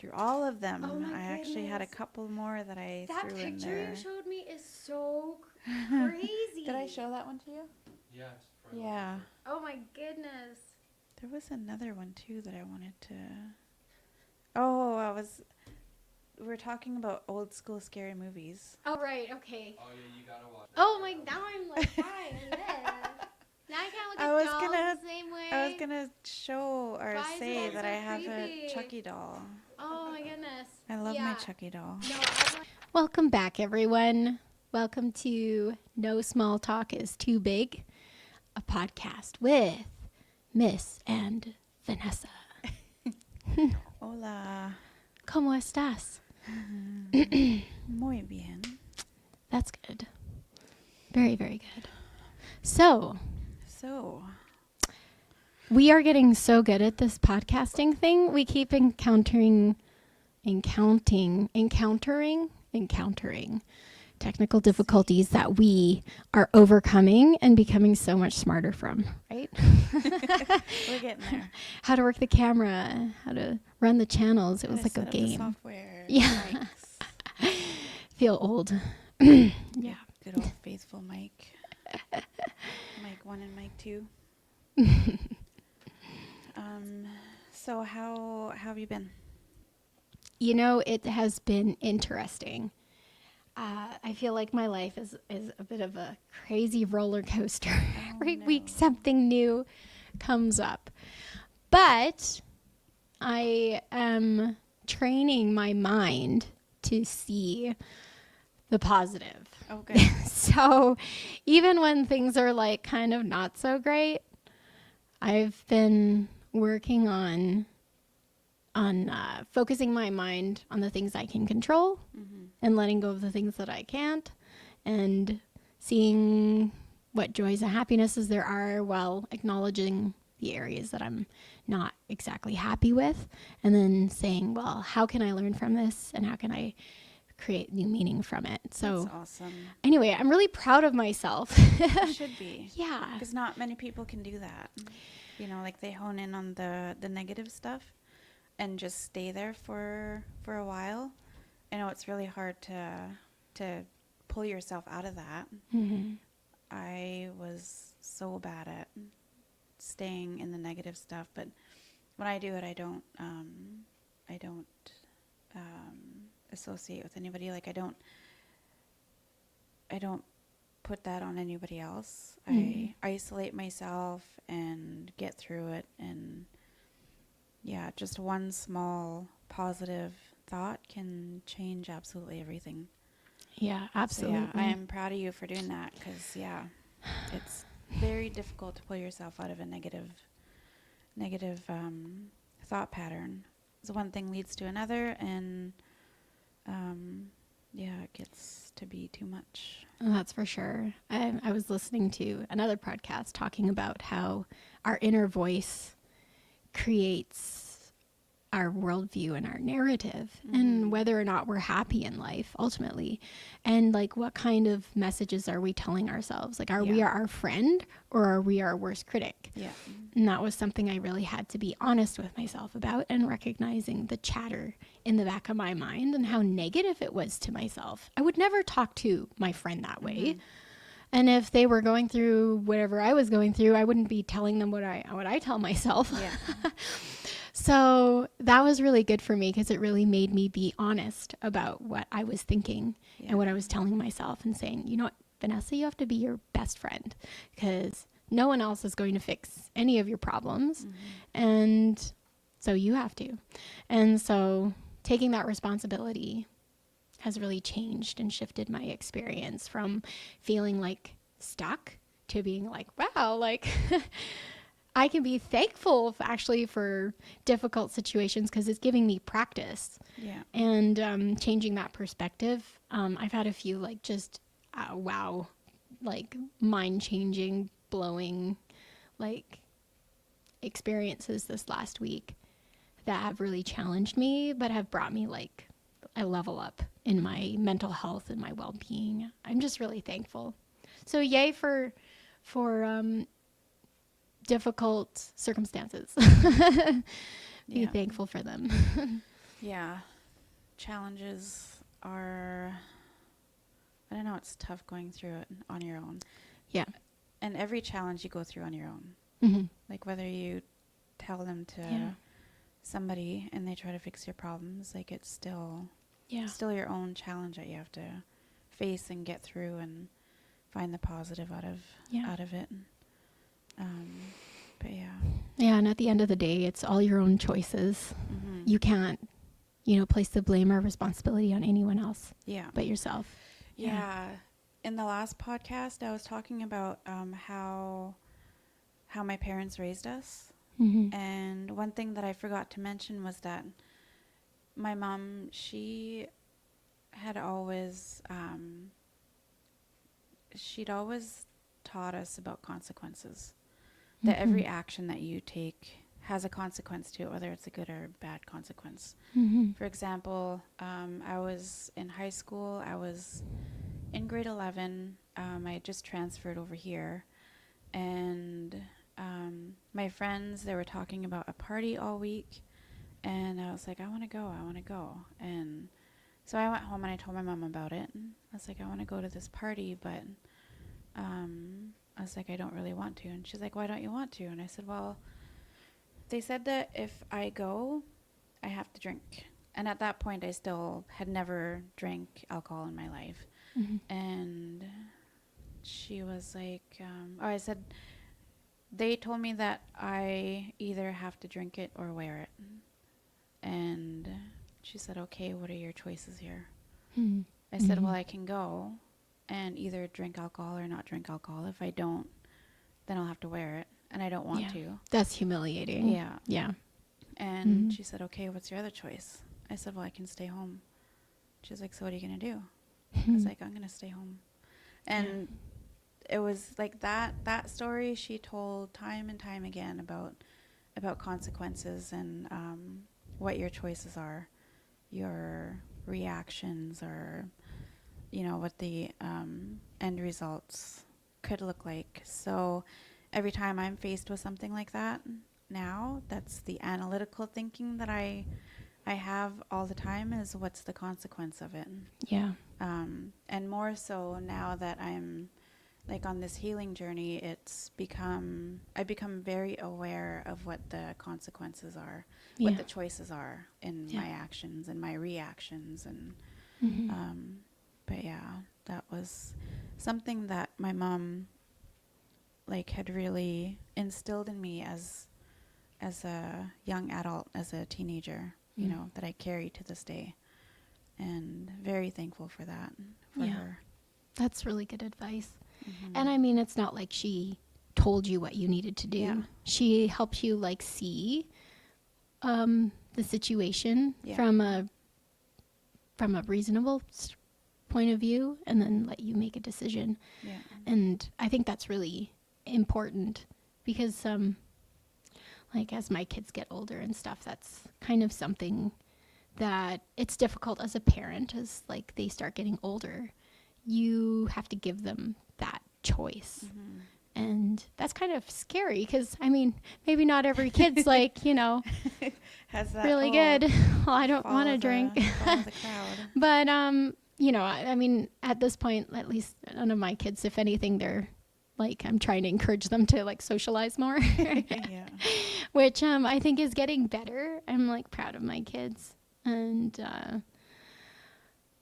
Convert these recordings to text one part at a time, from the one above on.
through all of them. Oh my I actually had a goodness. couple more that I That threw in picture there. you showed me is so crazy. Did I show that one to you? Yeah. Yeah. Oh my goodness. There was another one too that I wanted to. Oh, we were talking about old school scary movies. Oh, right. Okay. Oh yeah, you gotta watch it. Oh my, now I'm like, why? Now I can't look at dolls the same way. I was gonna show or Why is say it that so I have creepy? a Chucky doll. Oh my goodness. I love my Chucky doll. No, welcome back, everyone. Welcome to No Small Talk is Too Big, a podcast with Miss and Vanessa. Hola. ¿Cómo estás? Muy bien. That's good. Very, very good. So, we are getting so good at this podcasting thing. We keep encountering technical difficulties that we are overcoming and becoming so much smarter from, right? We're getting there. How to work the camera, how to run the channels. It was like a game. The software. Yeah. Feel old. Yeah. Good old faithful Mike. Mike 1 and Mike 2. So how have you been? You know, it has been interesting. I feel like my life is a bit of a crazy roller coaster. Every week something new comes up. But I am training my mind to see the positive. Okay. So even when things are like kind of not so great, I've been working on focusing my mind on the things I can control and letting go of the things that I can't, and seeing what joys and happinesses there are while acknowledging the areas that I'm not exactly happy with, and then saying, well, how can I learn from this and how can I create new meaning from it? So that's awesome. Anyway, I'm really proud of myself. You should be. Yeah. Because not many people can do that. You know, like they hone in on the negative stuff and just stay there for a while. I know it's really hard to pull yourself out of that. Mm-hmm. I was so bad at staying in the negative stuff, but when I do it, I don't associate with anybody. Like I don't put that on anybody else. I isolate myself and get through it, and yeah, just one small positive thought can change absolutely everything. Yeah, absolutely. So, yeah, I am proud of you for doing that, because yeah, it's very difficult to pull yourself out of a negative thought pattern. So one thing leads to another, and yeah, it gets to be too much. That's for sure. I was listening to another podcast talking about how our inner voice creates our worldview and our narrative, and whether or not we're happy in life ultimately, and like what kind of messages are we telling ourselves? Like, are we our friend or are we our worst critic? Yeah. And that was something I really had to be honest with myself about, and recognizing the chatter in the back of my mind and how negative it was to myself. I would never talk to my friend that way. And if they were going through whatever I was going through, I wouldn't be telling them what I tell myself. Yeah. So that was really good for me, because it really made me be honest about what I was thinking and what I was telling myself, and saying, you know what, Vanessa, you have to be your best friend, because no one else is going to fix any of your problems. And so you have to. And so taking that responsibility has really changed and shifted my experience from feeling like stuck to being like, wow, like I can be thankful actually for difficult situations, because it's giving me practice. Yeah. And changing that perspective. I've had a few like just wow, like mind-changing, blowing like experiences this last week that have really challenged me, but have brought me like a level up in my mental health and my well-being. I'm just really thankful. So yay for difficult circumstances. Be thankful for them. Yeah. Challenges are, I don't know, it's tough going through it on your own. Yeah. And every challenge you go through on your own. Mm-hmm. Like whether you tell them to somebody and they try to fix your problems, like it's still your own challenge that you have to face and get through and find the positive out of it. But yeah. Yeah, and at the end of the day, it's all your own choices. Mm-hmm. You can't, place the blame or responsibility on anyone else but yourself. Yeah. In the last podcast, I was talking about how my parents raised us. Mm-hmm. And one thing that I forgot to mention was that my mom, she had always, she'd always taught us about consequences. That every action that you take has a consequence to it, whether it's a good or bad consequence. Mm-hmm. For example, I was in high school. I was in grade 11. I had just transferred over here. And my friends, they were talking about a party all week. And I was like, I want to go. And so I went home and I told my mom about it. And I was like, I want to go to this party, but I was like, I don't really want to. And she's like, why don't you want to? And I said, well, they said that if I go, I have to drink. And at that point, I still had never drank alcohol in my life. Mm-hmm. And she was like, I said, they told me that I either have to drink it or wear it. And she said, okay, what are your choices here? Mm-hmm. I said, well, I can go and either drink alcohol or not drink alcohol. If I don't, then I'll have to wear it. And I don't want to. That's humiliating. Yeah. Yeah. And she said, okay, what's your other choice? I said, well, I can stay home. She's like, so what are you going to do? I was like, I'm going to stay home. And it was like that story she told time and time again about consequences and what your choices are, your reactions, or, what the end results could look like. So every time I'm faced with something like that now, that's the analytical thinking that I have all the time is what's the consequence of it. Yeah. And more so now that I'm like on this healing journey, I become very aware of what the consequences are, what the choices are in my actions and my reactions. And, but yeah, that was something that my mom had really instilled in me as a young adult, as a teenager, that I carry to this day. And very thankful for that, for her. That's really good advice. Mm-hmm. And I mean, it's not like she told you what you needed to do. Yeah. She helped you see the situation from a reasonable point of view, and then let you make a decision. Yeah. And I think that's really important because as my kids get older and stuff, that's kind of something that it's difficult as a parent as they start getting older. You have to give them that choice. Mm-hmm. And that's kind of scary because, I mean, maybe not every kid's has that really good. Well, I don't want to drink. Follow the crowd. But, I mean, at this point, at least none of my kids, if anything, they're I'm trying to encourage them to socialize more. Yeah. Which I think is getting better. I'm proud of my kids. And,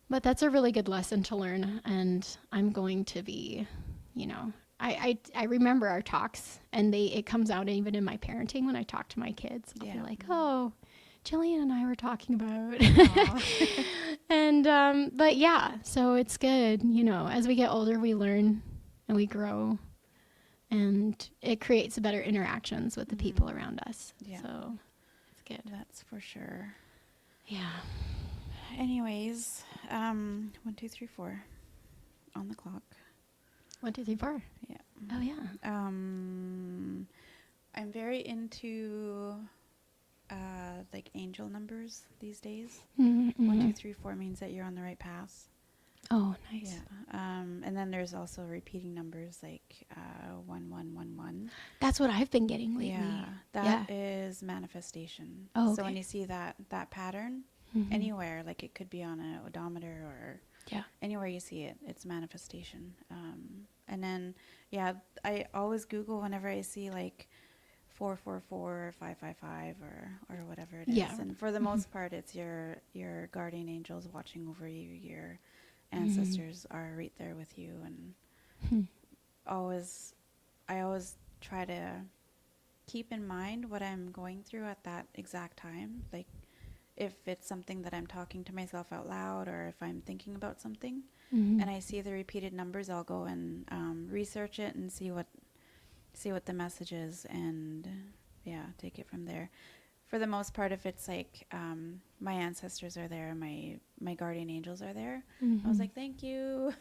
but that's a really good lesson to learn. And I'm going to be, I remember our talks, and it comes out even in my parenting when I talk to my kids. I'll be like, oh, Jillian and I were talking about. And, but yeah, so it's good. As we get older, we learn and we grow, and it creates better interactions with the people around us. Yeah. So it's good. That's for sure. Yeah. Anyways, 1, 2, 3, 4 on the clock. 1, 2, 3, 4. Yeah. Oh yeah. I'm very into angel numbers these days. Mm-hmm. 1, 2, 3, 4 means that you're on the right path. Oh, nice. Yeah. And then there's also repeating numbers 1, 1, 1, 1. That's what I've been getting lately. Yeah. That is manifestation. Oh, okay. So when you see that pattern, anywhere. Like it could be on a odometer or Yeah. anywhere you see it, it's manifestation. And then, yeah, I always Google whenever I see like 444 or 555 or whatever it is. Yeah. And for the most part, it's your guardian angels watching over you. Your ancestors are right there with you. And I always try to keep in mind what I'm going through at that exact time. Like if it's something that I'm talking to myself out loud or if I'm thinking about something and I see the repeated numbers, I'll go and research it and see what the message is and take it from there. For the most part, if it's like my ancestors are there, my guardian angels are there, I was like, thank you.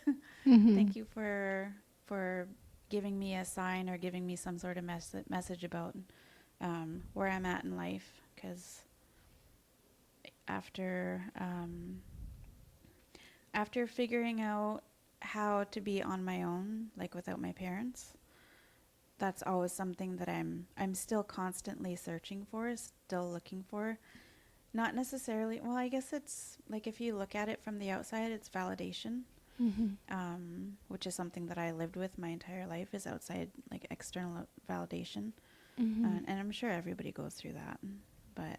Thank you for giving me a sign or giving me some sort of message about where I'm at in life, because after figuring out how to be on my own, like without my parents, that's always something that I'm still constantly searching for, still looking for. Not necessarily, well, I guess it's like if you look at it from the outside, it's validation, which is something that I lived with my entire life, is outside, like external validation. And I'm sure everybody goes through that, but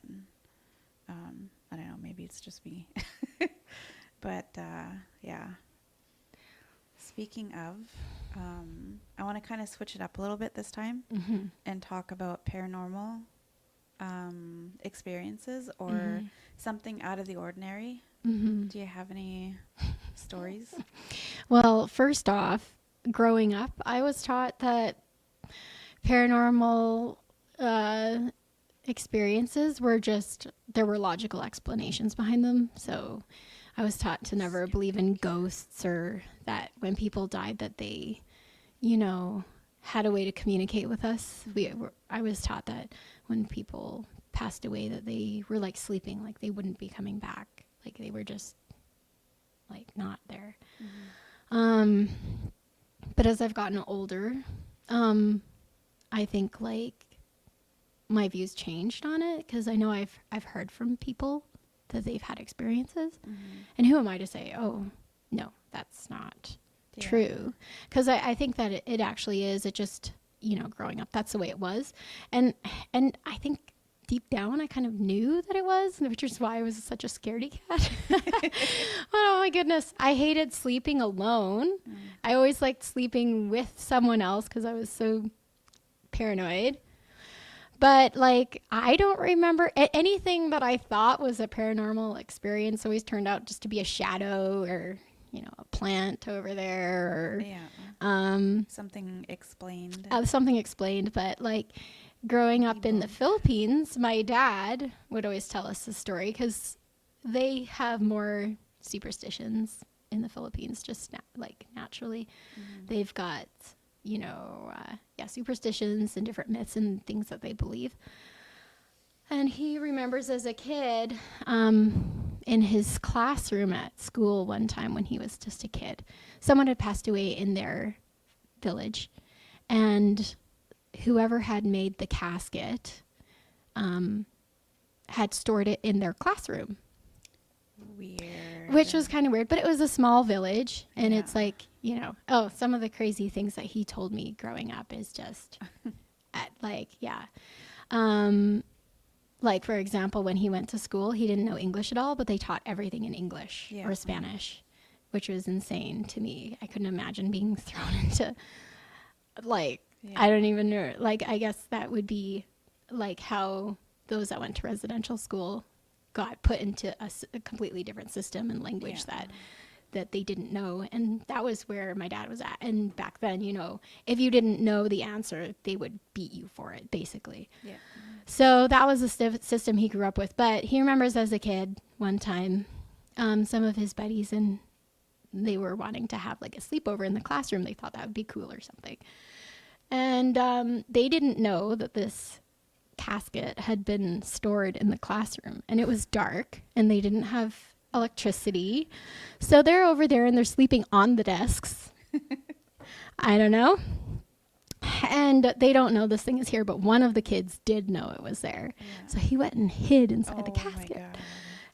I don't know, maybe it's just me. But yeah. Speaking of, I want to kind of switch it up a little bit this time and talk about paranormal experiences or something out of the ordinary. Do you have any stories? Well, first off, growing up, I was taught that paranormal experiences were there were logical explanations behind them. So I was taught to never believe in ghosts, or that when people died that they, had a way to communicate with us. I was taught that when people passed away that they were like sleeping, like they wouldn't be coming back, like they were just like not there. But as I've gotten older, I think like my views changed on it, because I know I've heard from people that they've had experiences, and who am I to say, oh no, that's not true? Because I think that it actually is. It just, growing up, that's the way it was, and I think deep down I kind of knew that it was, which is why I was such a scaredy cat. Oh my goodness, I hated sleeping alone. I always liked sleeping with someone else because I was so paranoid. But like, I don't remember anything that I thought was a paranormal experience always turned out just to be a shadow, or, a plant over there, or something explained. Something explained. But like growing up in the Philippines, my dad would always tell us this story, because they have more superstitions in the Philippines, just naturally. They've got superstitions and different myths and things that they believe. And he remembers as a kid, in his classroom at school one time when he was just a kid, someone had passed away in their village, and whoever had made the casket had stored it in their classroom. Weird. Which was kind of weird, but it was a small village, and it's like, some of the crazy things that he told me growing up is just like, for example, when he went to school, he didn't know English at all, but they taught everything in English or Spanish, which was insane to me. I couldn't imagine being thrown into I don't even know. Like, I guess that would be like how those that went to residential school got put into a completely different system and language that they didn't know. And that was where my dad was at. And back then, if you didn't know the answer, they would beat you for it, basically. Yeah. So that was the system he grew up with. But he remembers as a kid, one time, some of his buddies, and they were wanting to have like a sleepover in the classroom. They thought that would be cool or something. And they didn't know that this casket had been stored in the classroom, and it was dark, and they didn't have electricity. So they're over there and they're sleeping on the desks. I don't know. And they don't know this thing is here, but one of the kids did know it was there. Yeah. So he went and hid inside the casket.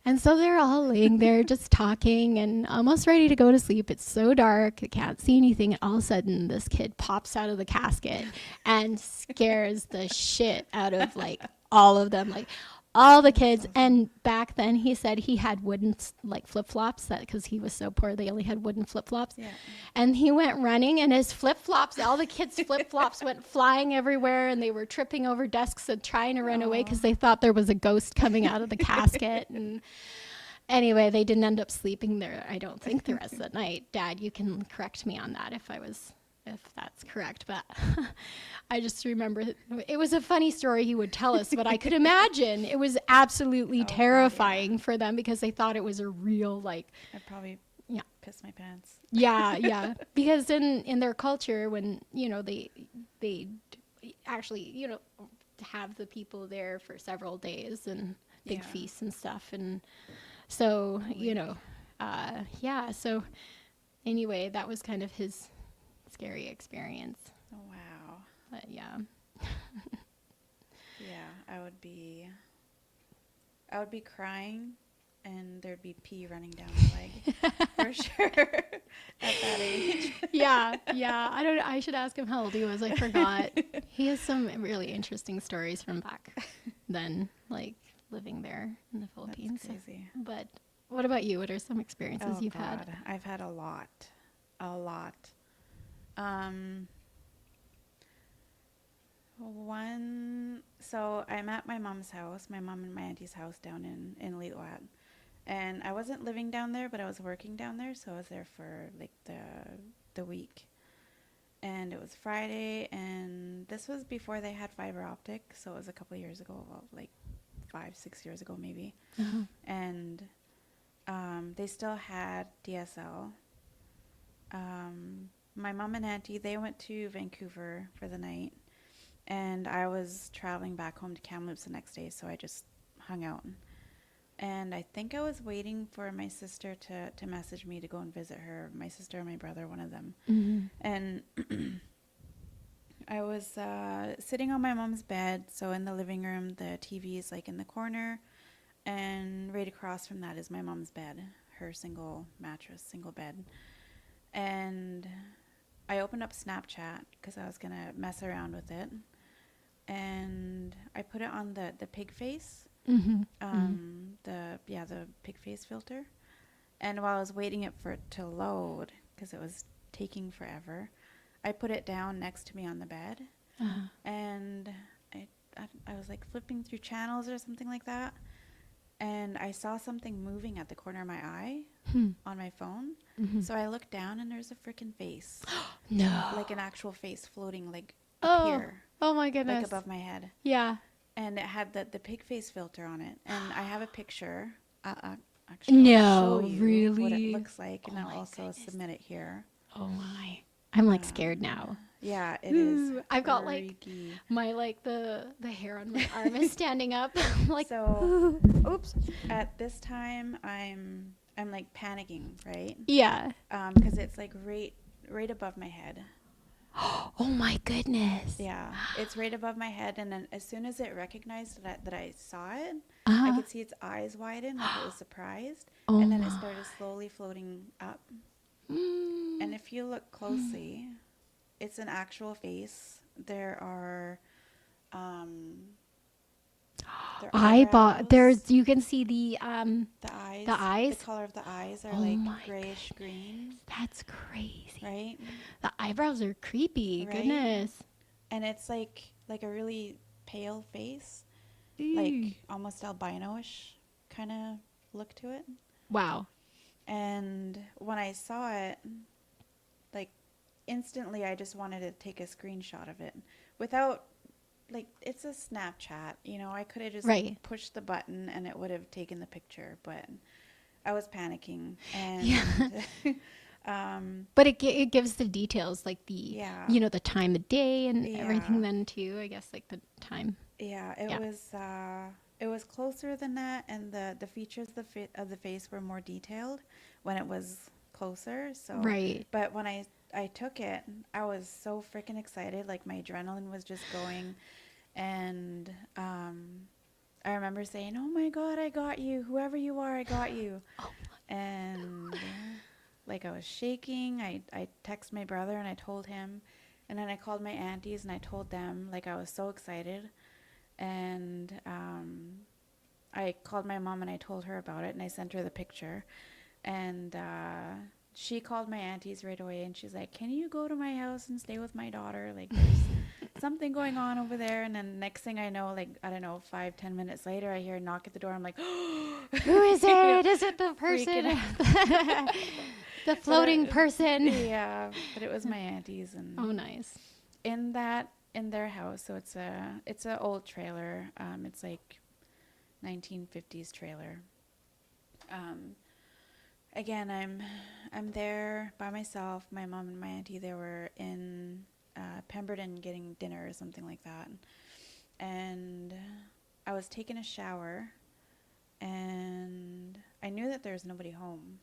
And so they're all laying there just talking and almost ready to go to sleep. It's so dark, they can't see anything. And all of a sudden, this kid pops out of the casket and scares the shit out of like all of them, like all the kids. And back then, he said he had wooden like flip flops, that because he was so poor, they only had wooden flip flops. Yeah. And he went running, and his flip flops, all the kids' flip flops went flying everywhere, and they were tripping over desks and trying to run away because they thought there was a ghost coming out of the casket. And anyway, they didn't end up sleeping there, I don't think, the rest of the night. Dad, you can correct me on that if that's correct. But I just remember it was a funny story he would tell us, but I could imagine it was absolutely terrifying for them because they thought it was a real, like, I'd probably piss my pants. Yeah. Because in their culture, when, you know, they actually, you know, have the people there for several days and big feasts and stuff. And so, you know, so anyway, that was kind of his scary experience. Oh, wow. But yeah. Yeah, I would be crying, and there'd be pee running down my leg for sure at that age. Yeah. I should ask him how old he was. I forgot. He has some really interesting stories from back then, like living there in the Philippines. That's crazy. But what about you? What are some experiences you've had? I've had a lot. So I'm at my mom's house, my mom and my auntie's house down in Lituat. And I wasn't living down there, but I was working down there, so I was there for like the week. And it was Friday, and this was before they had fiber optic, so it was a couple of years ago, well, like 5-6 years ago maybe. Uh-huh. And they still had DSL. My mom and auntie, they went to Vancouver for the night, and I was traveling back home to Kamloops the next day, so I just hung out. And I think I was waiting for my sister to message me to go and visit her, my sister or my brother, one of them. Mm-hmm. And I was sitting on my mom's bed, so in the living room, the TV is like in the corner, and right across from that is my mom's bed, her single mattress, single bed. And I opened up Snapchat because I was going to mess around with it. And I put it on the pig face, Mm-hmm. the pig face filter. And while I was waiting for it to load, because it was taking forever, I put it down next to me on the bed. Uh-huh. And I was like flipping through channels or something like that. And I saw something moving at the corner of my eye on my phone. Mm-hmm. So I looked down, and there's a freaking face. No. Like an actual face floating like up here. Oh my goodness. Like above my head. Yeah. And it had the pig face filter on it. And I have a picture. Actually, I'll show you really? what it looks like. And Oh I'll my also goodness. submit it here. Oh my. I'm like scared now. Yeah, it is. I've got like freaky. my the hair on my arm is standing up. I'm like, So, oops. At this time, I'm like panicking, right? yeah. Because it's like right above my head. Oh my goodness. Yeah, it's right above my head, and then as soon as it recognized that I saw it, Uh-huh. I could see its eyes widen, like it was surprised, Oh and then it my. started slowly floating up. Mm. And if you look closely, it's an actual face. There are their eyebrows. There's you can see the eyes. the eyes? The color of the eyes are Oh like my grayish green, that's crazy. right? The eyebrows are creepy. Right? Goodness. And it's like a really pale face. Ew. Like almost albino-ish kind of look to it. Wow. And when I saw it, like instantly I just wanted to take a screenshot of it without, like, it's a Snapchat, you know, I could have just Right. pushed the button and it would have taken the picture, but I was panicking. And Yeah. But it gives the details, like the Yeah. you know, the time of day and Yeah. everything then too, I guess, like the time. yeah, it was closer than that, and the features of the face were more detailed when it was closer. So, Right. but when I took it, I was so freaking excited. Like my adrenaline was just going, and I remember saying, "Oh my God, I got you. Whoever you are, I got you." Oh, And like I was shaking. I texted my brother and I told him. And then I called my aunties and I told them, like I was so excited. And I called my mom and I told her about it and I sent her the picture. And she called my aunties right away and she's like, "Can you go to my house and stay with my daughter? Like there's something going on over there." And then next thing I know, like, I don't know, 5-10 minutes later, I hear a knock at the door. I'm like, who is you know, it? Is it the freaking person? out. The floating person? Yeah, but it was my aunties. And Oh, nice. in their house, so it's a old trailer. It's like 1950s trailer. Um, Again, I'm there by myself. My mom and my auntie, they were in Pemberton getting dinner or something like that. And I was taking a shower, and I knew that there was nobody home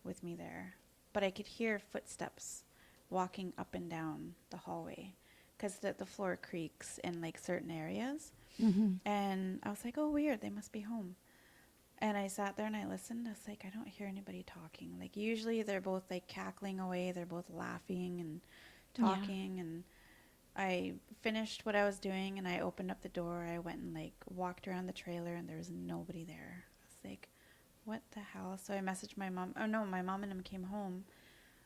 with me there, but I could hear footsteps walking up and down the hallway because the floor creaks in like certain areas. Mm-hmm. And I was like, "Oh, weird, they must be home." And I sat there and I listened. I was like, I don't hear anybody talking. Like usually they're both like cackling away. They're both laughing and talking. Yeah. And I finished what I was doing and I opened up the door. I went and like walked around the trailer and there was nobody there. I was like, what the hell? So I messaged my mom. Oh no, my mom and him came home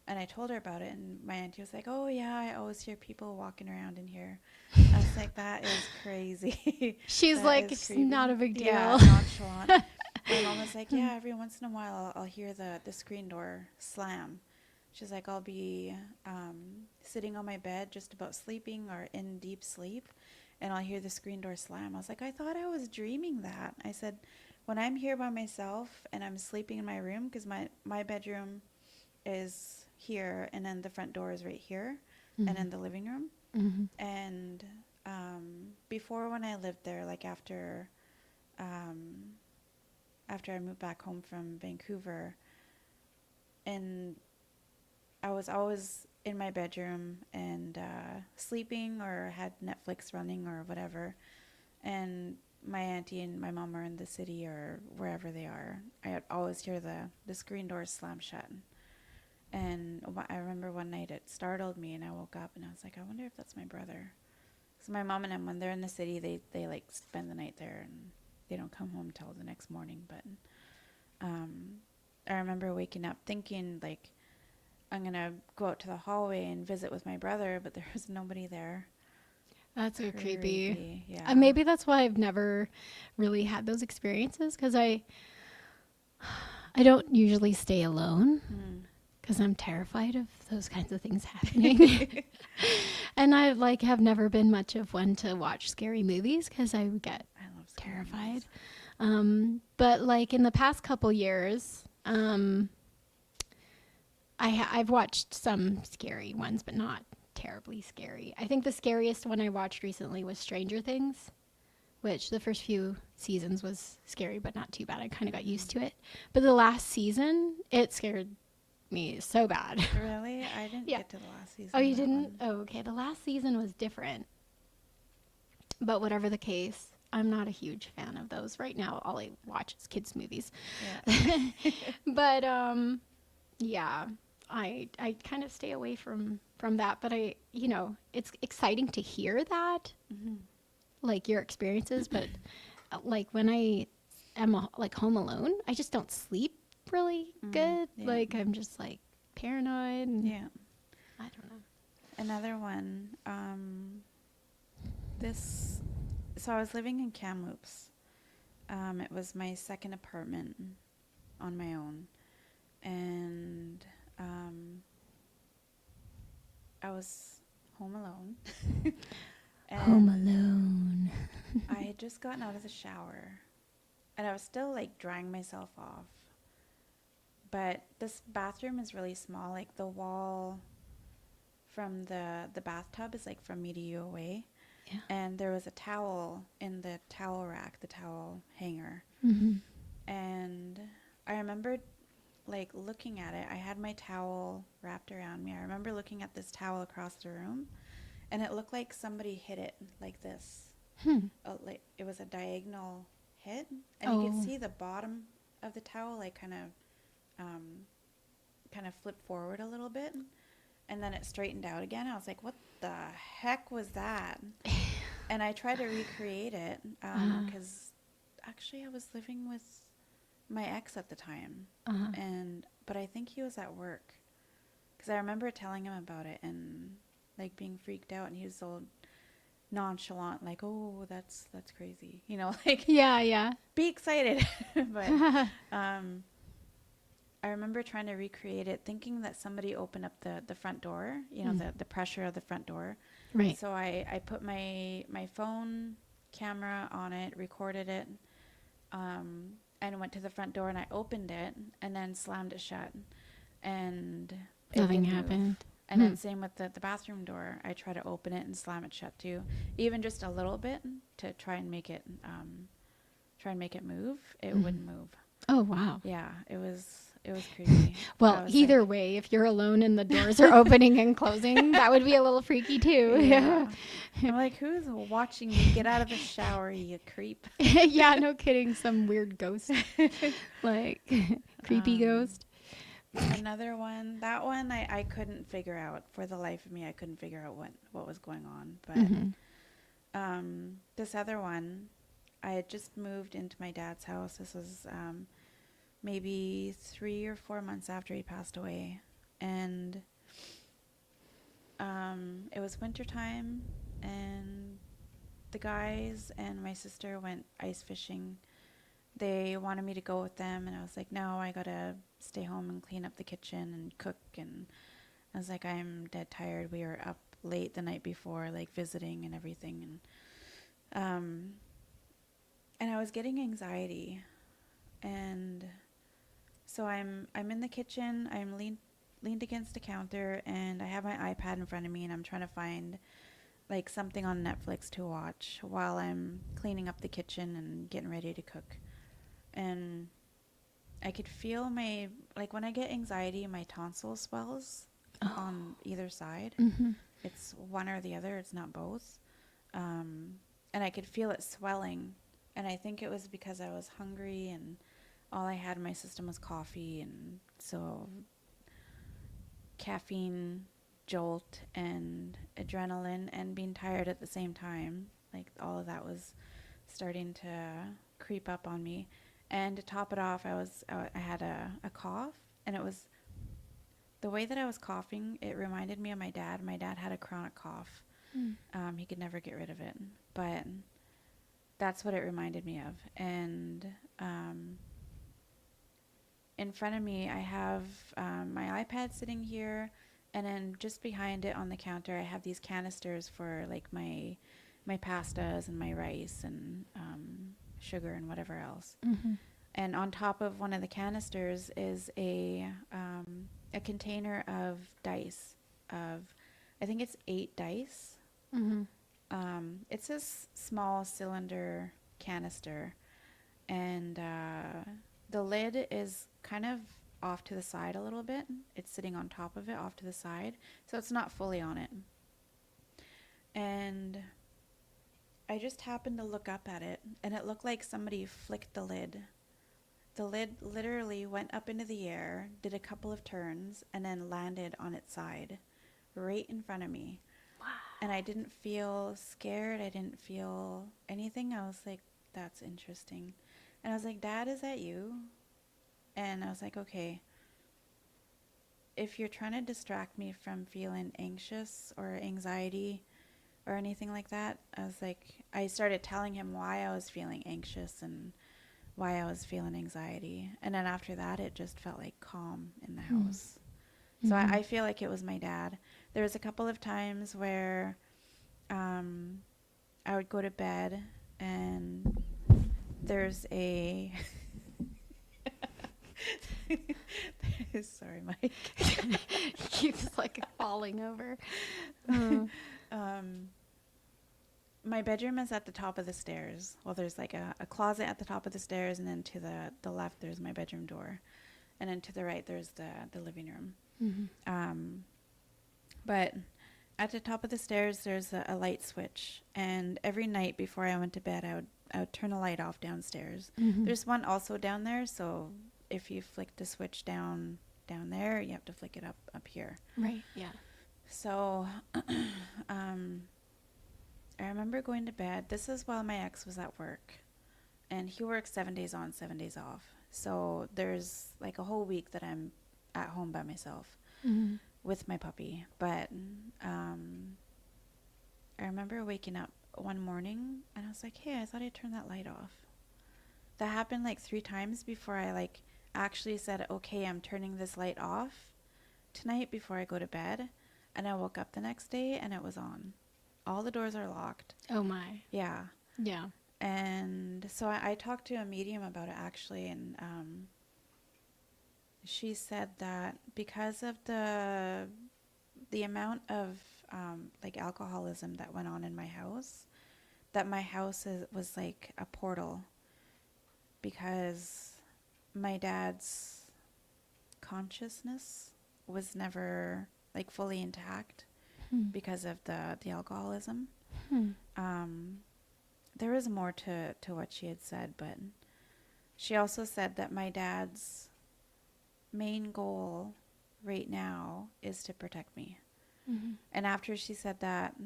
and I told her about it. And my auntie was like, "Oh yeah, I always hear people walking around in here." I was like, that is crazy. She's That like, is it's creepy. not a big deal. Yeah, nonchalant. My mom was like, "Yeah, every once in a while I'll hear the screen door slam." She's like, "I'll be sitting on my bed just about sleeping or in deep sleep, and I'll hear the screen door slam." I was like, "I thought I was dreaming that." I said, "When I'm here by myself and I'm sleeping in my room, because my bedroom is here and then the front door is right here, Mm-hmm. and in the living room." Mm-hmm. And before, when I lived there, like after I moved back home from Vancouver, and I was always in my bedroom and sleeping or had Netflix running or whatever. And my auntie and my mom are in the city or wherever they are. I always hear the screen doors slam shut. And I remember one night it startled me and I woke up and I was like, I wonder if that's my brother. So my mom and him, when they're in the city, they like spend the night there and they don't come home till the next morning. But I remember waking up thinking like, I'm going to go out to the hallway and visit with my brother, but there was nobody there. That's so creepy. Yeah. Maybe that's why I've never really had those experiences, because I don't usually stay alone because I'm terrified of those kinds of things happening. And I like have never been much of one to watch scary movies because I would get terrified. But like in the past couple years, I've watched some scary ones, but not terribly scary. I think the scariest one I watched recently was Stranger Things, which the first few seasons was scary, but not too bad. I kind of got used to it. But the last season, it scared me so bad. Really? I didn't get to the last season. Oh, you didn't? Oh, okay. The last season was different. But whatever the case, I'm not a huge fan of those. Right now, all I watch is kids' movies. Yeah. But, yeah, I kind of stay away from that. But it's exciting to hear that, like your experiences. But like when I am like home alone, I just don't sleep really good. Yeah. Like I'm just like paranoid. And yeah. I don't know. Another one. So I was living in Kamloops. It was my second apartment on my own, and I was home alone. Home alone. I had just gotten out of the shower, and I was still like drying myself off. But this bathroom is really small. Like the wall from the bathtub is like from me to you away. Yeah. And there was a towel in the towel rack, the towel hanger. Mm-hmm. And I remember like looking at it. I had my towel wrapped around me. I remember looking at this towel across the room, and it looked like somebody hit it like this. Like it was a diagonal hit, and you could see the bottom of the towel like kind of flip forward a little bit, and then it straightened out again. I was like, what the heck was that? And I tried to recreate it because actually I was living with my ex at the time, but I think he was at work, because I remember telling him about it and like being freaked out, and he was so nonchalant, like, oh, that's crazy, like, Yeah. be excited. But I remember trying to recreate it, thinking that somebody opened up the front door, the pressure of the front door. Right. So I put my phone camera on it, recorded it, and went to the front door, and I opened it and then slammed it shut, and Nothing didn't happened. move. And then same with the bathroom door. I try to open it and slam it shut too, even just a little bit, to try and make it move. It wouldn't move. Oh, wow. Yeah, it was crazy. Well, either way, if you're alone and the doors are opening and closing, that would be a little freaky too. Yeah. I'm like, who's watching me get out of the shower, you creep? Yeah, no kidding. Some weird ghost, like creepy ghost. Another one. That one I couldn't figure out. For the life of me, I couldn't figure out what was going on. But this other one, I had just moved into my dad's house. This was maybe 3 or 4 months after he passed away. And it was wintertime, and the guys and my sister went ice fishing. They wanted me to go with them, and I was like, no, I gotta stay home and clean up the kitchen and cook. And I was like, I'm dead tired. We were up late the night before, like visiting and everything. And I was getting anxiety, and so I'm in the kitchen. I'm leaned against the counter, and I have my iPad in front of me, and I'm trying to find like something on Netflix to watch while I'm cleaning up the kitchen and getting ready to cook. And I could feel when I get anxiety, my tonsil swells on either side. It's one or the other. It's not both. And I could feel it swelling. And I think it was because I was hungry, and all I had in my system was coffee. And so caffeine, jolt, and adrenaline, and being tired at the same time, like all of that was starting to creep up on me. And to top it off, I had a cough, and it was the way that I was coughing. It reminded me of my dad. My dad had a chronic cough. He could never get rid of it, but that's what it reminded me of. And in front of me, I have my iPad sitting here, and then just behind it on the counter, I have these canisters for like my pastas and my rice and sugar and whatever else. And on top of one of the canisters is a container of dice, I think it's 8 dice. It's a small cylinder canister, and the lid is kind of off to the side a little bit. It's sitting on top of it, off to the side, so it's not fully on it. And I just happened to look up at it, and it looked like somebody flicked the lid. The lid literally went up into the air, did a couple of turns, and then landed on its side right in front of me. Wow. And I didn't feel scared. I didn't feel anything. I was like, that's interesting. And I was like, Dad, is that you? And I was like, okay, if you're trying to distract me from feeling anxious or anxiety or anything like that, I started telling him why I was feeling anxious and why I was feeling anxiety. And then after that, it just felt like calm in the house. So I feel like it was my dad. There was a couple of times where I would go to bed, and there's a... Sorry, Mike. Keeps like falling over. My bedroom is at the top of the stairs. Well, there's like a closet at the top of the stairs, and then to the left there's my bedroom door, and then to the right there's the living room. But at the top of the stairs there's a light switch, and every night before I went to bed I would I would turn a light off downstairs. Mm-hmm. There's one also down there, so if you flick the switch down there, you have to flick it up here. Right. Yeah. So I remember going to bed. This is while my ex was at work, and he works 7 days on, 7 days off. So there's like a whole week that I'm at home by myself Mm-hmm. with my puppy. But I remember waking up one morning and I was like, hey, I thought I turned that light off. That happened like 3 times before I like actually said, okay, I'm turning this light off tonight before I go to bed. And I woke up the next day and it was on. All the doors are locked. Oh my. Yeah. Yeah. And so I talked to a medium about it actually, and she said that because of the amount of like alcoholism that went on in my house, that my house was like a portal, because my dad's consciousness was never like fully intact because of the alcoholism. There was more to what she had said, but she also said that my dad's main goal right now is to protect me. Mm-hmm. And after she said that,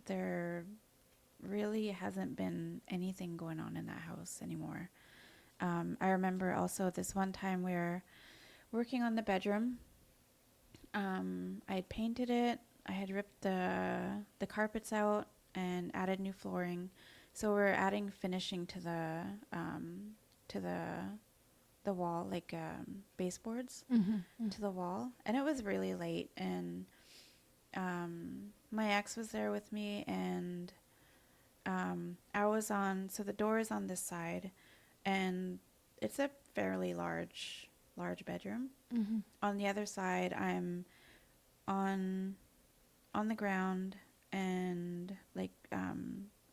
there really hasn't been anything going on in that house anymore. I remember also this one time we were working on the bedroom. I had painted it. I had ripped the carpets out and added new flooring. So we're adding finishing to the wall, like baseboards to the wall. And it was really late, and my ex was there with me, and I was on, so the door is on this side, and it's a fairly large bedroom. Mm-hmm. On the other side, I'm on the ground and like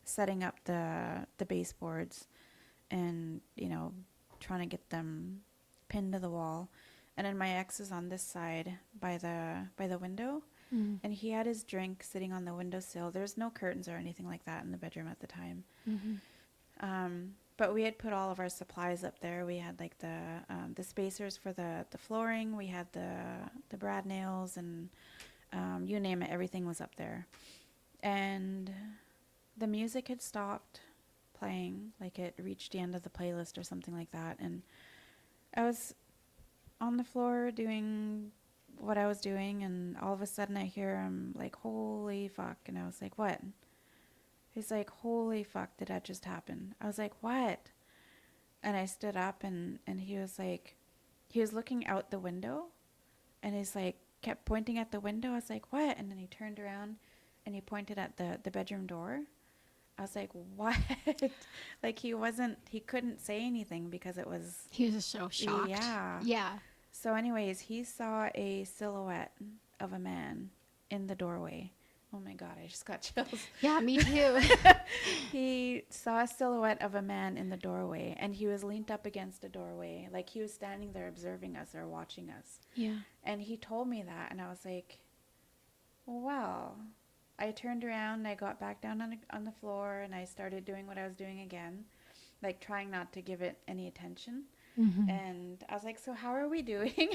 setting up the baseboards, and trying to get them pinned to the wall. And then my ex is on this side by the window, and he had his drink sitting on the windowsill. There's no curtains or anything like that in the bedroom at the time. But we had put all of our supplies up there. We had like the spacers for the flooring. We had the brad nails, and you name it, everything was up there. And the music had stopped playing, like it reached the end of the playlist or something like that. And I was on the floor doing what I was doing, and all of a sudden I hear him like, holy fuck. And I was like, what? He's like, holy fuck, did that just happen? I was like, what? And I stood up, and he was like, he was looking out the window, and he's like, kept pointing at the window. I was like, what? And then he turned around and he pointed at the bedroom door. I was like, what? Like he couldn't say anything because it was... He was just so shocked. Yeah. Yeah. So anyways, he saw a silhouette of a man in the doorway. Oh my God, I just got chills. Yeah, me too. He saw a silhouette of a man in the doorway, and he was leaned up against a doorway. Like he was standing there observing us or watching us. Yeah. And he told me that, and I was like, well, I turned around and I got back down on the floor, and I started doing what I was doing again, like trying not to give it any attention. And I was like, so how are we doing?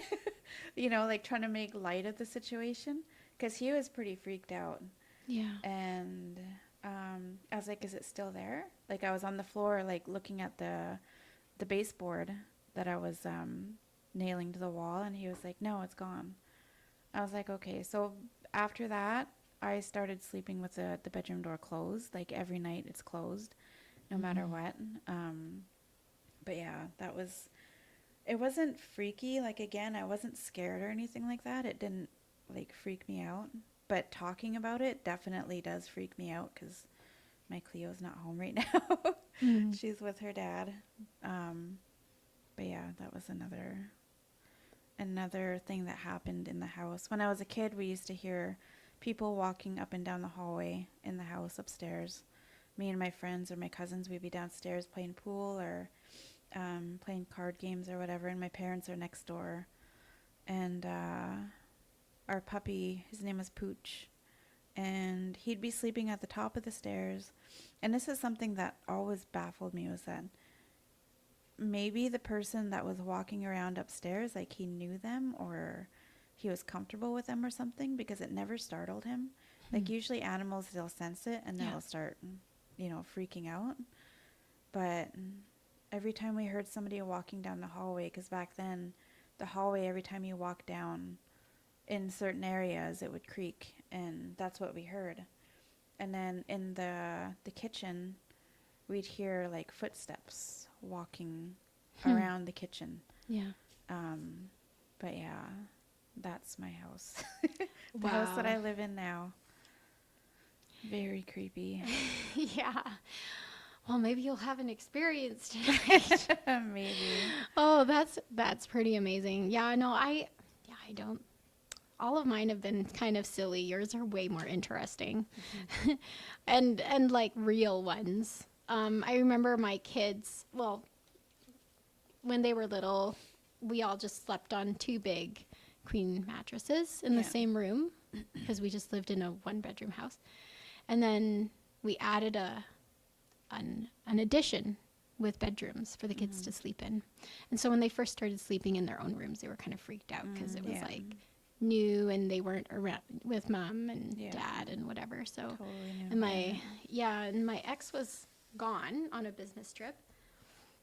Like trying to make light of the situation, because he was pretty freaked out. Yeah. And I was like, is it still there? Like I was on the floor, like looking at the baseboard that I was nailing to the wall, and he was like, no, it's gone. I was like, okay. So after that, I started sleeping with the bedroom door closed. Like every night it's closed, no matter what. But yeah, it wasn't freaky. Like again, I wasn't scared or anything like that. It didn't like freak me out. But talking about it definitely does freak me out, because my Cleo's not home right now. She's with her dad. But yeah, that was another thing that happened in the house. When I was a kid, we used to hear people walking up and down the hallway in the house upstairs. Me and my friends or my cousins, we'd be downstairs playing pool or playing card games or whatever, and my parents are next door. And our puppy, his name was Pooch, and he'd be sleeping at the top of the stairs. And this is something that always baffled me, was that maybe the person that was walking around upstairs, like he knew them or he was comfortable with them or something, because it never startled him. Like usually animals, they'll sense it and they'll start, freaking out. But every time we heard somebody walking down the hallway, because back then the hallway, every time you walk down in certain areas, it would creak, and that's what we heard. And then in the kitchen, we'd hear like footsteps walking around the kitchen. Yeah. But yeah, that's my house. The Wow. house that I live in now. Very creepy. Yeah. Well, maybe you'll have an experience tonight. Maybe. Oh, that's pretty amazing. Yeah, no, I don't. All of mine have been kind of silly. Yours are way more interesting. and like real ones. I remember my kids, well, when they were little, we all just slept on 2 big queen mattresses in the same room because we just lived in a 1-bedroom house. And then we added an addition with bedrooms for the kids to sleep in. And so when they first started sleeping in their own rooms, they were kind of freaked out because it was like new and they weren't around with mom and dad and whatever. So Totally new. And my ex was gone on a business trip.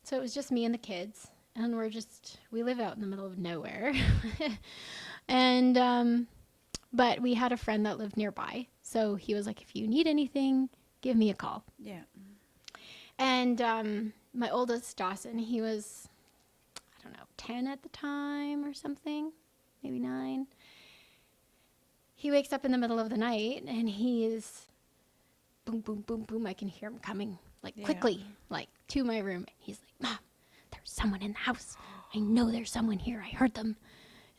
So it was just me and the kids, and we live out in the middle of nowhere. And but we had a friend that lived nearby. So he was like, if you need anything, give me a call. Yeah. And my oldest, Dawson, he was, I don't know, 10 at the time or something, maybe 9. He wakes up in the middle of the night and he is boom, boom, boom, boom. I can hear him coming quickly, like to my room. He's like, Mom, there's someone in the house. I know there's someone here. I heard them.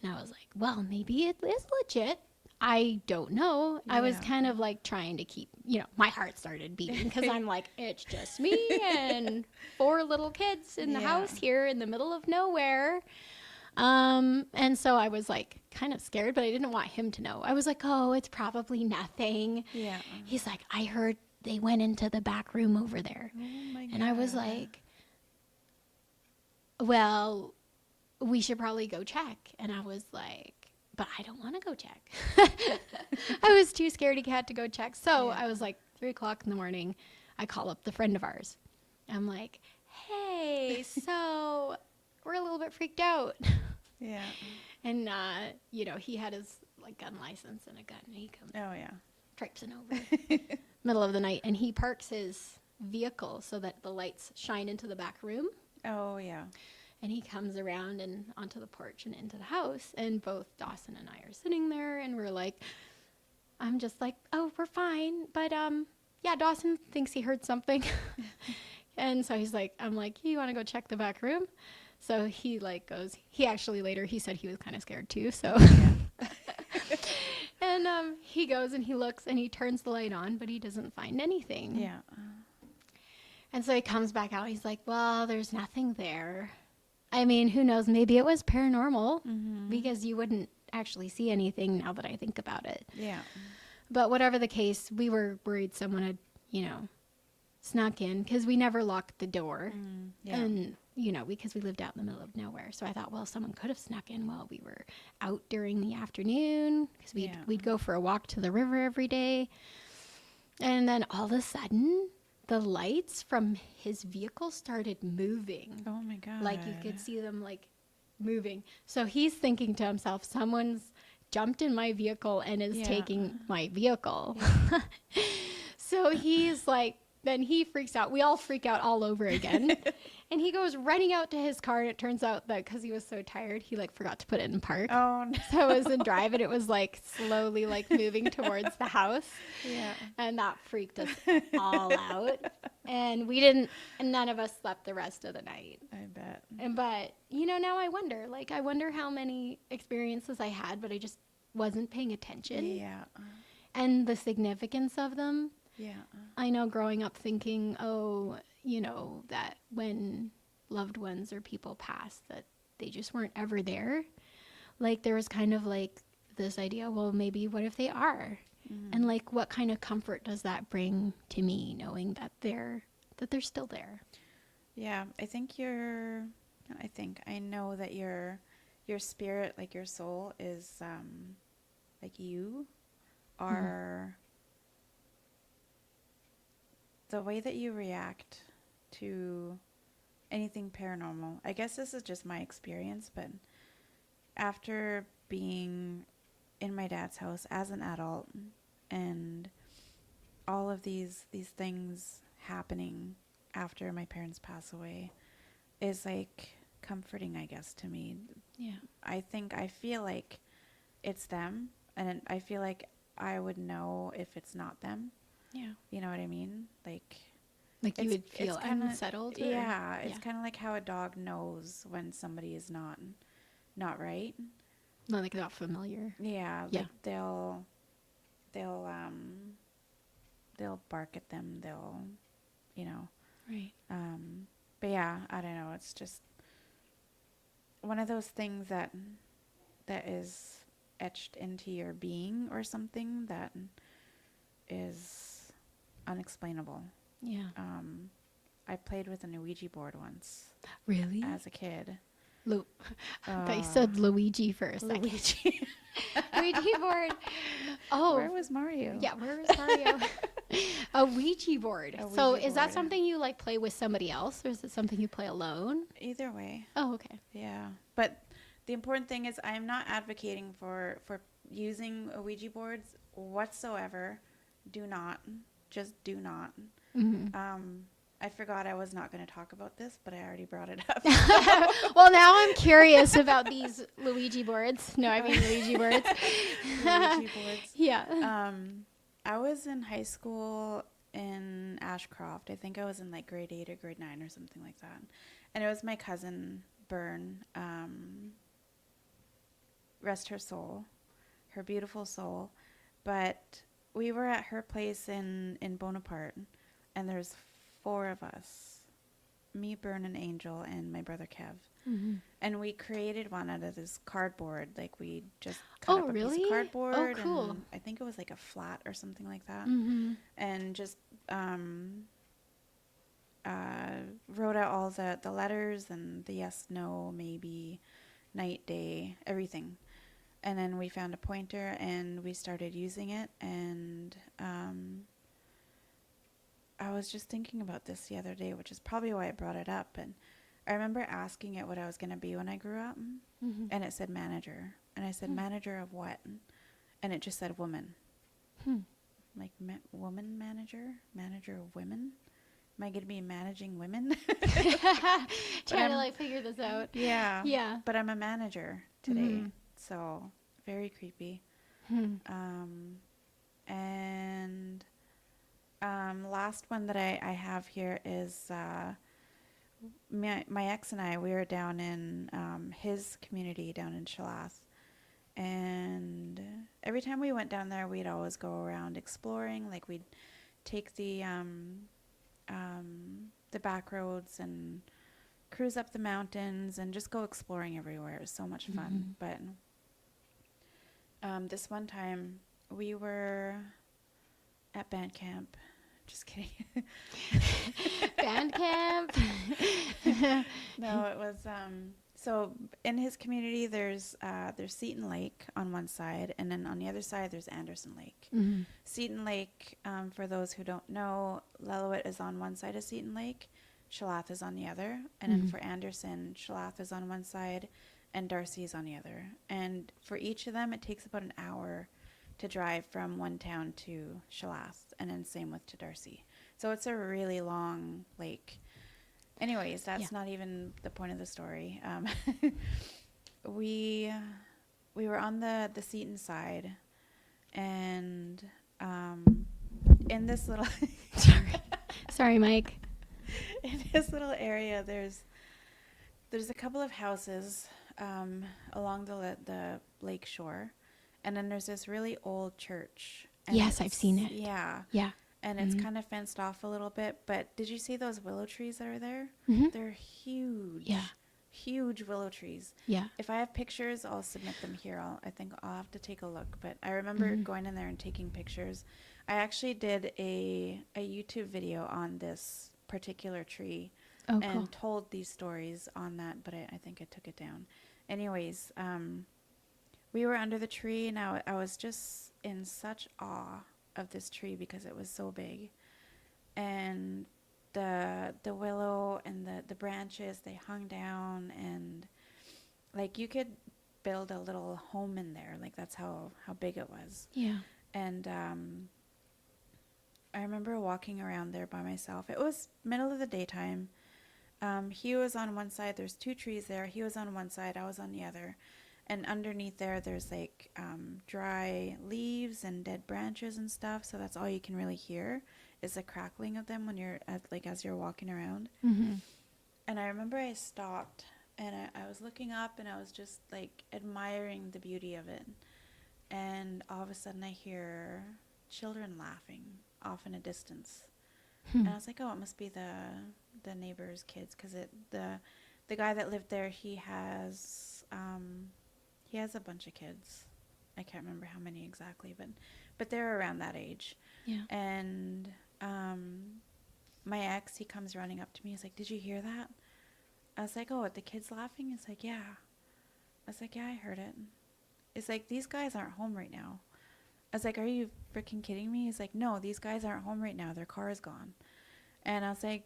And I was like, well, maybe it is legit. I don't know. I was kind of like trying to keep, my heart started beating because I'm like, it's just me and 4 little kids in the house here in the middle of nowhere. And so I was like kind of scared, but I didn't want him to know. I was like, oh, it's probably nothing. Yeah. He's like, I heard they went into the back room over there. Oh my God. And I was like, well, we should probably go check. And I was like, but I don't want to go check. I was too scaredy cat to go check. So I was like, 3:00 in the morning, I call up the friend of ours. I'm like, hey, so we're a little bit freaked out. Yeah. And, he had his gun license and a gun. And he comes traipsing over middle of the night. And he parks his vehicle so that the lights shine into the back room. Oh, yeah. And he comes around and onto the porch and into the house. And both Dawson and I are sitting there. And we're like, I'm just like, oh, we're fine. But, Dawson thinks he heard something. And so he's like, I'm like, you want to go check the back room? So he goes, he actually later, he said he was kind of scared too. So, and he goes and he looks and he turns the light on, but he doesn't find anything. Yeah. And so he comes back out. He's like, well, there's nothing there. I mean, who knows? Maybe it was paranormal because you wouldn't actually see anything now that I think about it. Yeah. But whatever the case, we were worried someone had, snuck in because we never locked the door. And, because we lived out in the middle of nowhere. So I thought, well, someone could have snuck in while we were out during the afternoon because we'd go for a walk to the river every day. And then all of a sudden, the lights from his vehicle started moving. Oh my God. Like you could see them moving. So he's thinking to himself, someone's jumped in my vehicle and is taking my vehicle. Yeah. So he's like, then he freaks out. We all freak out all over again. And he goes running out to his car. And it turns out that because he was so tired, he forgot to put it in park. Oh, no. So it was in drive and it was slowly moving towards the house. Yeah. And that freaked us all out. And none of us slept the rest of the night. I bet. But, now I wonder how many experiences I had, but I just wasn't paying attention. Yeah. And the significance of them. Yeah. I know growing up thinking, that when loved ones or people pass, that they just weren't ever there. There was kind of this idea, well, maybe what if they are? And like, what kind of comfort does that bring to me, knowing that they're still there? Yeah, I know that your spirit, like your soul is, like you are, the way that you react to anything paranormal. I guess this is just my experience, but after being in my dad's house as an adult and all of these things happening after my parents pass away is like comforting, I guess, to me. Yeah. I feel like it's them, and I feel like I would know if it's not them. Yeah. You know what I mean? Like you would feel unsettled? Yeah, it's kind of like how a dog knows when somebody is not right. Not like not familiar. Yeah, Yeah. like they'll bark at them. They'll, you know. Right. But yeah, I don't know. It's just one of those things that is etched into your being or something that is unexplainable. Yeah. I played with an Ouija board once. Really? As a kid. I thought you said Luigi first. Luigi. Ouija board. Oh. Where was Mario? Yeah, where was Mario? A Ouija board. So is that board. something you like play with somebody else, or is it something you play alone? Either way. Oh, okay. Yeah. But the important thing is I'm not advocating for using Ouija boards whatsoever. Do not. Just do not. Mm-hmm. I forgot I was not going to talk about this, but I already brought it up. Well, now I'm curious about these Luigi boards. No, I mean Luigi boards. Ouija boards. Yeah. I was in high school in Ashcroft. I think I was in like grade 8 or grade 9 or something like that. And it was my cousin, Bern. Rest her soul, her beautiful soul. But we were at her place in Bonaparte, and there's 4 of us, me, Bern, and Angel, and my brother Kev. Mm-hmm. And we created one out of this cardboard. Like we just cut up a piece of cardboard. Oh, cool. And I think it was like a flat or something like that. Mm-hmm. And just wrote out all the letters and the yes, no, maybe, night, day, everything. And then we found a pointer and we started using it. And I was just thinking about this the other day, which is probably why I brought it up. And I remember asking it what I was going to be when I grew up. Mm-hmm. And it said manager. And I said, manager of what? And it just said woman. Like woman manager? Manager of women? Am I going to be managing women? Trying to like figure this out. Yeah. Yeah. But I'm a manager today. So very creepy. And last one that I have here is my ex and I, we were down in his community down in Shalath. And every time we went down there, we'd always go around exploring. Like we'd take the back roads and cruise up the mountains and just go exploring everywhere. It was so much fun. But this one time we were at band camp. Just kidding. Band camp? No, it was so in his community there's Seton Lake on one side, and then on the other side there's Anderson Lake. Seton Lake, for those who don't know, Lillooet is on one side of Seton Lake, Shalath is on the other, and then for Anderson, Shalath is on one side and Darcy is on the other. And for each of them it takes about an hour to drive from one town to Shalath, and then same with to Darcy. So it's a really long lake. Anyways, that's not even the point of the story. We were on the Seton side, and in this little Sorry, Mike. In this little area, there's a couple of houses along the lake shore, and then there's this really old church. Yes, I've seen it. Yeah. Yeah. And it's kind of fenced off a little bit. But did you see those willow trees that are there? They're huge. Yeah. huge willow trees. Yeah. If I have pictures, I'll submit them here. I think I'll have to take a look. But I remember going in there and taking pictures. I actually did a YouTube video on this particular tree and told these stories on that, but I think I took it down. Anyways, we were under the tree, and I was just in such awe of this tree because it was so big. And the willow and the branches, they hung down, and like you could build a little home in there. Like that's how big it was. Yeah. And I remember walking around there by myself. It was middle of the daytime. He was on one side. There's 2 trees there. He was on one side. I was on the other. And underneath there's like dry leaves and dead branches and stuff. So that's all you can really hear is the crackling of them when you're as you're walking around. Mm-hmm. And I remember I stopped and I was looking up and I was just like admiring the beauty of it. And all of a sudden I hear children laughing off in a distance. And I was like, oh, it must be the neighbor's kids, because the guy that lived there, he has a bunch of kids. I can't remember how many exactly, but they're around that age. Yeah. And my ex, he comes running up to me. He's like, did you hear that? I was like, oh, the kids laughing? He's like, yeah. I was like, yeah, I heard it. It's like, these guys aren't home right now. I was like, are you freaking kidding me? He's like, no, these guys aren't home right now. Their car is gone. And I was like,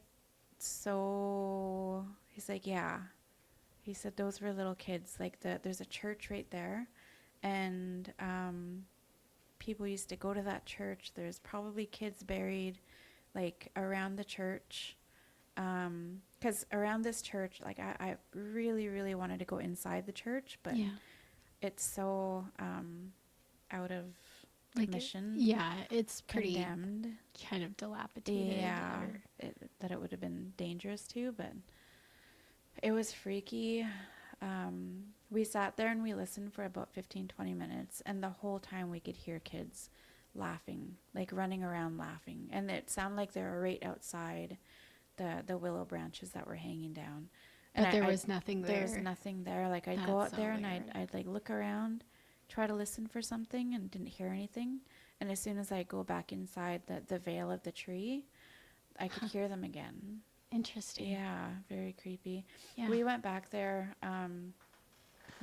so he's like, yeah. He said those were little kids. Like there's a church right there, and people used to go to that church. There's probably kids buried like around the church, because around this church, like I really, really wanted to go inside the church, but it's so out of mission. It's pretty condemned, kind of dilapidated. Yeah, that it would have been dangerous too, but it was freaky. We sat there and we listened for about 15-20 minutes, and the whole time we could hear kids laughing, like running around laughing, and it sounded like they were right outside the willow branches that were hanging down. But there was nothing there. There was nothing there. Like I'd go out there and I'd like look around, try to listen for something, and didn't hear anything. And as soon as I go back inside the veil of the tree, I could hear them again. Interesting. Yeah, very creepy. Yeah. We went back there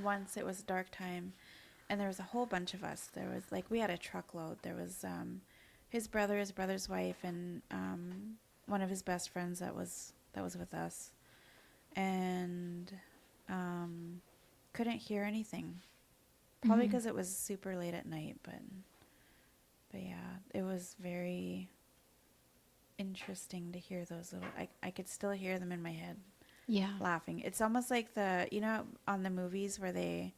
once. It was dark time, and there was a whole bunch of us. There was we had a truckload. There was his brother, his brother's wife, and one of his best friends that was with us, and couldn't hear anything. Probably because it was super late at night, but yeah, it was very interesting to hear those little. I could still hear them in my head. Yeah, laughing. It's almost like on the movies where they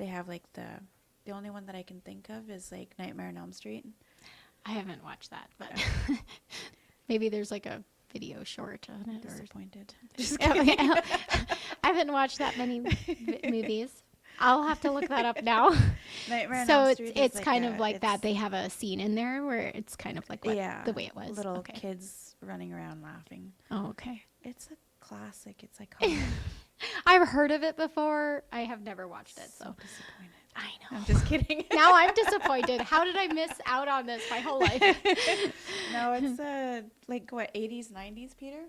have like the only one that I can think of is like Nightmare on Elm Street. I haven't watched that, but maybe there's like a video short on it. Disappointed. I haven't watched that many movies. I'll have to look that up now. Nightmare on Elm Street. So it's kind of like that. They have a scene in there where it's kind of like the way it was. Little kids running around laughing. Oh, okay. It's a classic. It's iconic. I've heard of it before. I have never watched it. So disappointed. I know. I'm just kidding. Now I'm disappointed. How did I miss out on this my whole life? No, it's like what, 80s, 90s, Peter?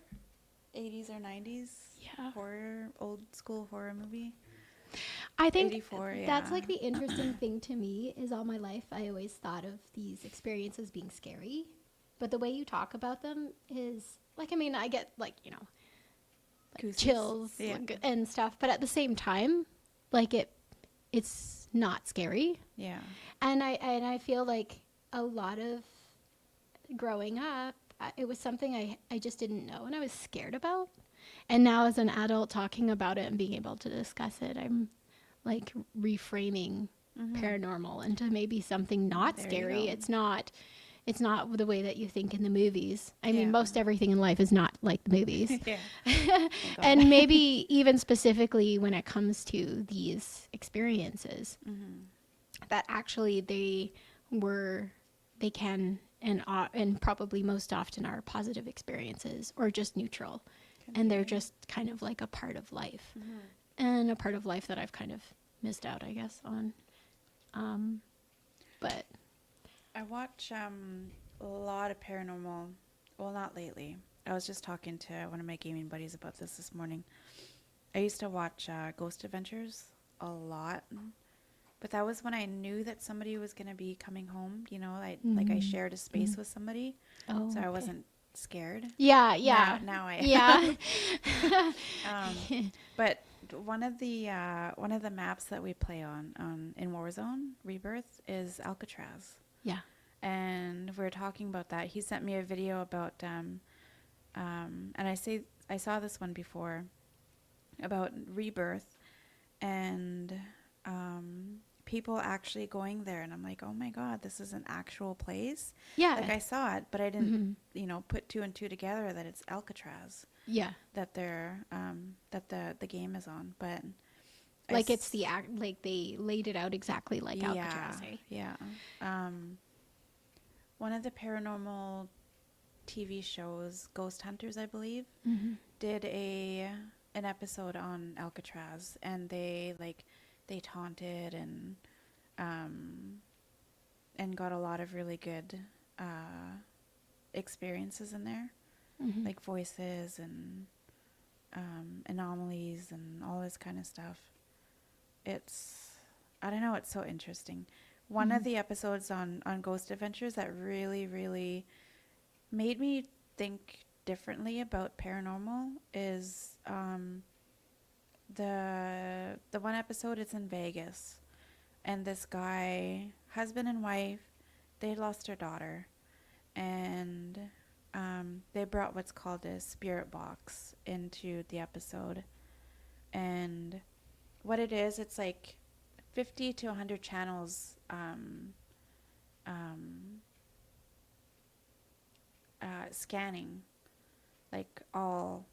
80s or 90s? Yeah. Horror, old school horror movie. I think 84, that's like the interesting thing to me is all my life I always thought of these experiences being scary, but the way you talk about them is like, I mean, I get like chills and stuff, but at the same time, like it's not scary. Yeah. And I feel like a lot of growing up, it was something I just didn't know and I was scared about. And now as an adult talking about it and being able to discuss it, I'm like reframing paranormal into maybe something not scary. It's not the way that you think in the movies. I mean, most everything in life is not like the movies. And maybe even specifically when it comes to these experiences, that actually they can and probably most often are positive experiences or just neutral. and they're just kind of like a part of life, and a part of life that I've kind of missed out, I guess, on. But I watch a lot of paranormal. Well, not lately. I was just talking to one of my gaming buddies about this morning. I used to watch Ghost Adventures a lot, but that was when I knew that somebody was going to be coming home. You know, like I shared a space with somebody, oh, so I okay. wasn't scared. Yeah, Now I yeah. But one of the maps that we play on in Warzone Rebirth is Alcatraz. Yeah. And we were talking about that. He sent me a video about and I saw this one before about Rebirth and people actually going there, and I'm like, oh my god, this is an actual place. Yeah. Like I saw it, but I didn't put two and two together that it's Alcatraz. Yeah. That they're that the game is on, but like it's the act, like they laid it out exactly like Alcatraz. Eh? Yeah. One of the paranormal TV shows, Ghost Hunters, I believe, did an episode on Alcatraz, and they taunted and got a lot of really good experiences in there, like voices and anomalies and all this kind of stuff. I don't know, it's so interesting. One of the episodes on Ghost Adventures that really, really made me think differently about paranormal is the one episode. It's in Vegas, and this guy, husband and wife, they lost their daughter, and they brought what's called a spirit box into the episode. And what it is, it's like 50 to 100 channels scanning, like all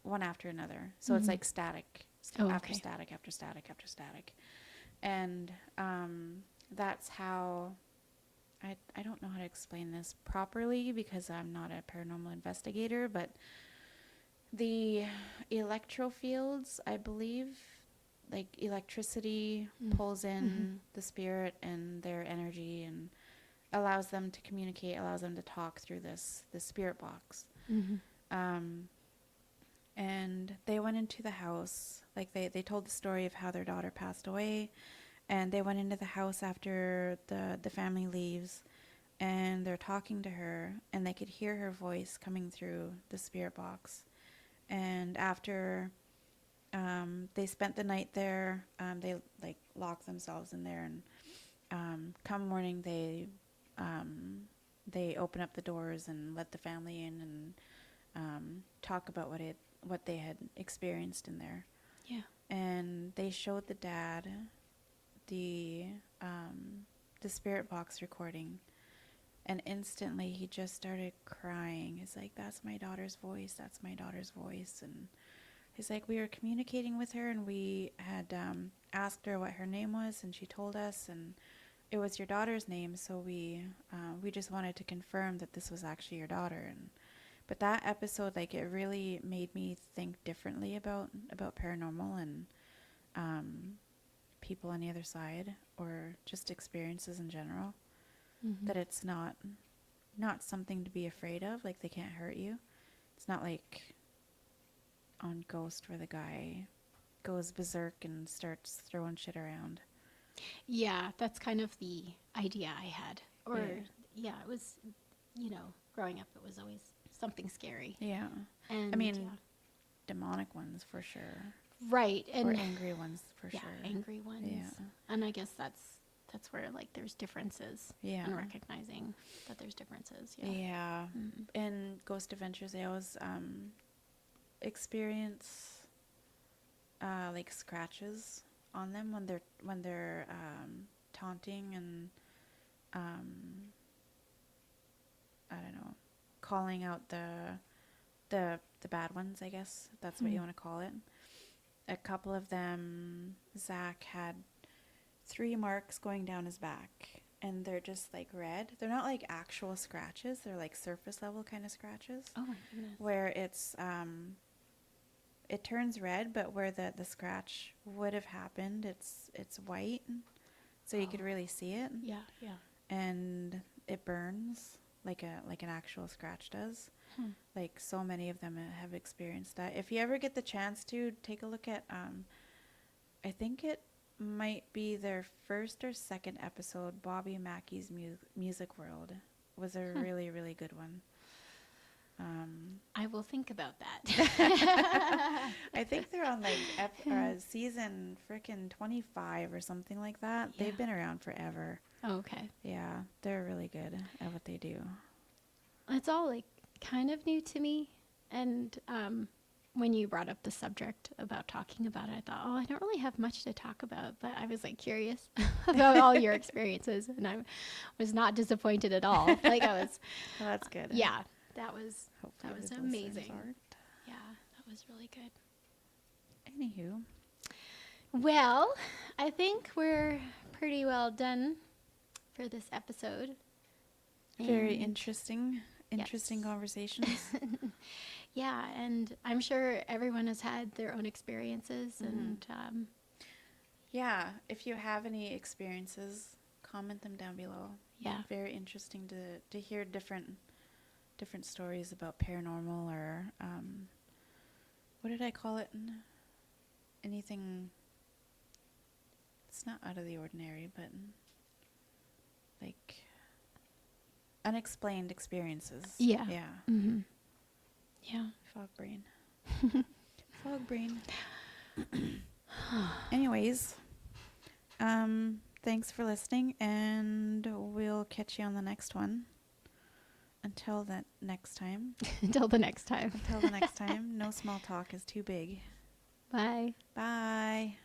one after another. So it's like static, after static, after static, after static. And that's how, I don't know how to explain this properly because I'm not a paranormal investigator, but the electrofields, I believe, like electricity pulls in the spirit and their energy and allows them to communicate, allows them to talk through this spirit box. And they went into the house, like they told the story of how their daughter passed away, and they went into the house after the family leaves, and they're talking to her, and they could hear her voice coming through the spirit box. And after they spent the night there, they like locked themselves in there, and come morning they open up the doors and let the family in and talk about what they had experienced in there. Yeah. And they showed the dad the spirit box recording, and instantly he just started crying. He's like, that's my daughter's voice, that's my daughter's voice. And he's like, we were communicating with her, and we had asked her what her name was, and she told us, and it was your daughter's name, so we just wanted to confirm that this was actually your daughter. But that episode, like, it really made me think differently about paranormal and people on the other side, or just experiences in general. That it's not something to be afraid of. Like, they can't hurt you. It's not like on Ghost where the guy goes berserk and starts throwing shit around. Yeah, that's kind of the idea I had. Or, it was, growing up, it was always something scary. Yeah. And I mean, demonic ones for sure. Right. And or angry ones for sure. Angry ones. Yeah. And I guess that's where, like, there's differences. Yeah. And recognizing that there's differences. Yeah. Yeah. In Ghost Adventures, they always experience like scratches on them when they're taunting and I don't know, calling out the bad ones, I guess that's what you want to call it. A couple of them, Zach had 3 marks going down his back, and they're just like red. They're not like actual scratches. They're like surface level kind of scratches. Oh my goodness. Where it's it turns red, but where the scratch would have happened, it's white, so you could really see it. Yeah, yeah. And it burns like an actual scratch does. Like so many of them have experienced that. If you ever get the chance to take a look at I think it might be their first or second episode, Bobby Mackey's Music World was a really, really good one. I will think about that. I think they're on like season frickin' 25 or something like that. Yeah. They've been around forever. Oh, okay. Yeah, they're really good at what they do. It's all like kind of new to me. And when you brought up the subject about talking about it, I thought, oh, I don't really have much to talk about. But I was like curious about all your experiences. And I was not disappointed at all. Like I was. Well, that's good. Yeah. That was Hopefully that was the listeners amazing. aren't. Yeah, that was really good. Anywho. Well, I think we're pretty well done for this episode. Very And- interesting Yes. conversations. Yeah, and I'm sure everyone has had their own experiences, and Yeah, if you have any experiences, comment them down below. yeah, Very interesting to hear different stories about paranormal or what did I call it? Anything. It's not out of the ordinary, but like unexplained experiences. yeah, Yeah. mm-hmm. Yeah. Fog brain. Fog brain. Anyways, thanks for listening, and we'll catch you on the next one. Until that next time. Until the next time. Until the next time, no small talk is too big. Bye. Bye.